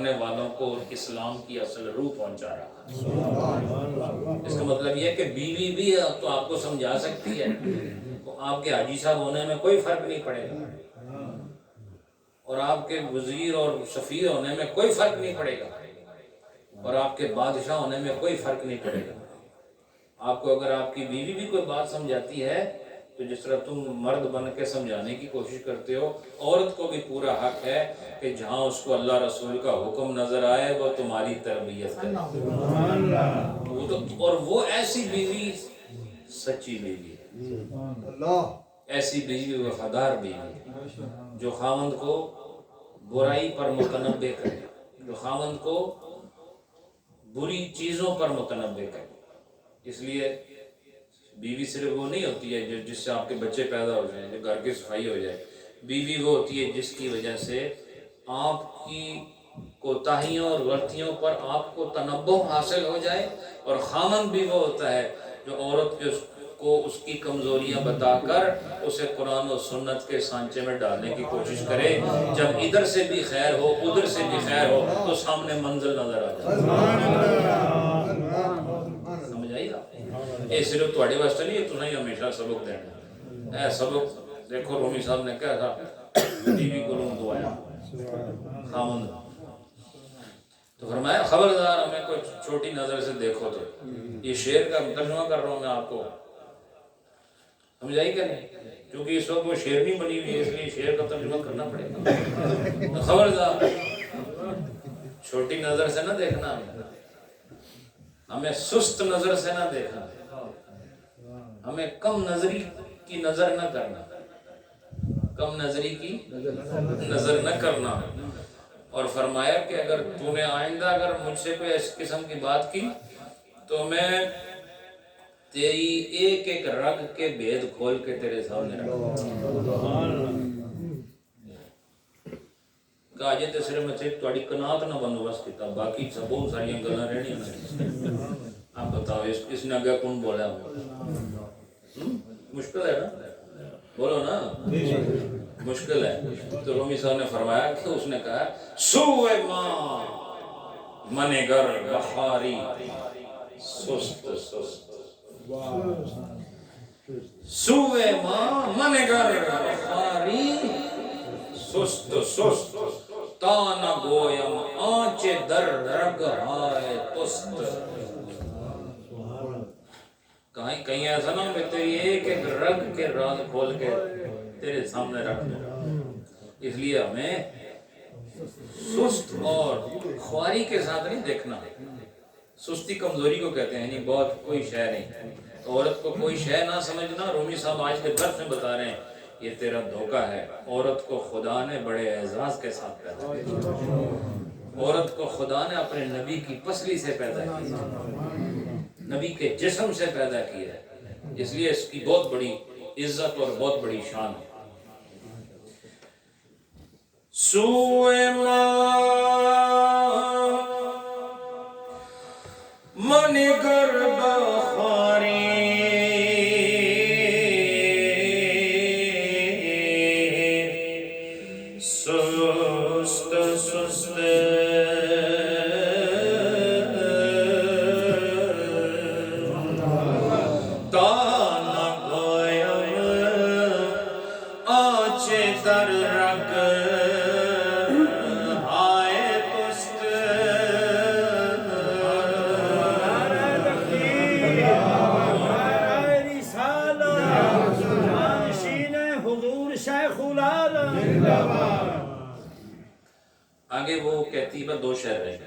کرنے والوں کو اسلام کی اصل روح پہنچا رہا ہے۔ اس کا مطلب یہ ہے کہ بیوی بھی تو آپ کو سمجھا سکتی ہے، تو آپ کے حاجی صاحب ہونے میں کوئی فرق نہیں پڑے گا، اور آپ کے وزیر اور سفیر ہونے میں کوئی فرق نہیں پڑے گا، اور آپ کے بادشاہ ہونے میں کوئی فرق نہیں پڑے گا۔ آپ کو اگر آپ کی بیوی بھی کوئی بات سمجھاتی ہے تو جس طرح تم مرد بن کے سمجھانے کی کوشش کرتے ہو، عورت کو بھی پورا حق ہے کہ جہاں اس کو اللہ رسول کا حکم نظر آئے وہ تمہاری تربیت کرے، اور وہ ایسی بیوی سچی بیوی ہے، ایسی بیوی وفادار بیوی جو خاوند کو برائی پر متنبہ کرے، جو خاوند کو بری چیزوں پر متنبہ کرے۔ اس لیے بیوی صرف وہ نہیں ہوتی ہے جس سے آپ کے بچے پیدا ہو جائیں، جو گھر کی صفائی ہو جائے، بیوی وہ ہوتی ہے جس کی وجہ سے آپ کی کوتاہیوں اور غلطیوں پر آپ کو تنبہ حاصل ہو جائے، اور خاوند بھی وہ ہوتا ہے جو عورت کو اس کی کمزوریاں بتا کر اسے قرآن و سنت کے سانچے میں ڈالنے کی کوشش کرے، جب ادھر سے بھی خیر ہو ادھر سے بھی خیر ہو تو سامنے منزل نظر آ جائے۔ سمجھ آئی آپ؟ یہ صرف تھوڑے واسطے نہیں ہے تو نہیں ہمیشہ سبق دینا اے سبق۔ دیکھو رومی صاحب نے کہا تھا بیوی کو روم دعایا خاوند، تو فرمایا خبردار ہمیں کوئی چھوٹی نظر سے دیکھو تو، یہ شعر کا ترجمہ کر رہا ہوں میں آپ کو، سمجھ آئی کہ نہیں؟ کیونکہ اس وقت وہ شعر نہیں بنی ہوئی ہے، اس لیے شعر کا ترجمہ کرنا پڑے گا۔ تو خبردار چھوٹی نظر سے نہ دیکھنا، ہمیں سست نظر سے نہ دیکھنا، ہمیں کم نظری کی نظر نہ کرنا، کم نظری کی نظر نہ کرنا۔ اور فرمایا کہ اگر تو نے آئندہ اگر مجھ سے کوئی اس قسم کی بات کی تو میں تیری ایک ایک رگ کے بھید کھول کے تیرے سامنے رکھوں۔ کہا جی تے صرف میں تھوڑی قناعت نہ بندوبست کیتا، باقی سب بہت ساری گلاں رہنی ہیں۔ آپ بتاؤ اس نے اگے کون بولا؟ مشکل ہے نا، بولو نا، مشکل ہے۔ تو رومی صاحب نے فرمایا کہ اس نے کہا سوئے ماں منگر بخاری سست سست، سوئے ماں منگر بخاری سست سست، تانا گویم آنچے در رگ ہائے پست۔ کہیں ایسا نہ ہو تیری ایک ایک رگ کے راز کھول کے تیرے سامنے رکھ دیں۔ اس لیے ہمیں سست اور خواری کے ساتھ نہیں دیکھنا۔ سستی کمزوری کو کہتے ہیں، یعنی بہت کوئی شے نہیں، عورت کو کوئی شے نہ سمجھنا۔ رومی صاحب آج کے درس میں بتا رہے ہیں یہ تیرا دھوکہ ہے، عورت کو خدا نے بڑے اعزاز کے ساتھ پیدا کیا، عورت کو خدا نے اپنے نبی کی پسلی سے پیدا کیا، نبی کے جسم سے پیدا کیا ہے، اس لیے اس کی بہت بڑی عزت اور بہت بڑی شان ہے۔ سوئے منگر بخاری سست سست، تانا گویم آنچے در رگ ہائے پست۔ آگے وہ کہتی ہے دو شعر رہے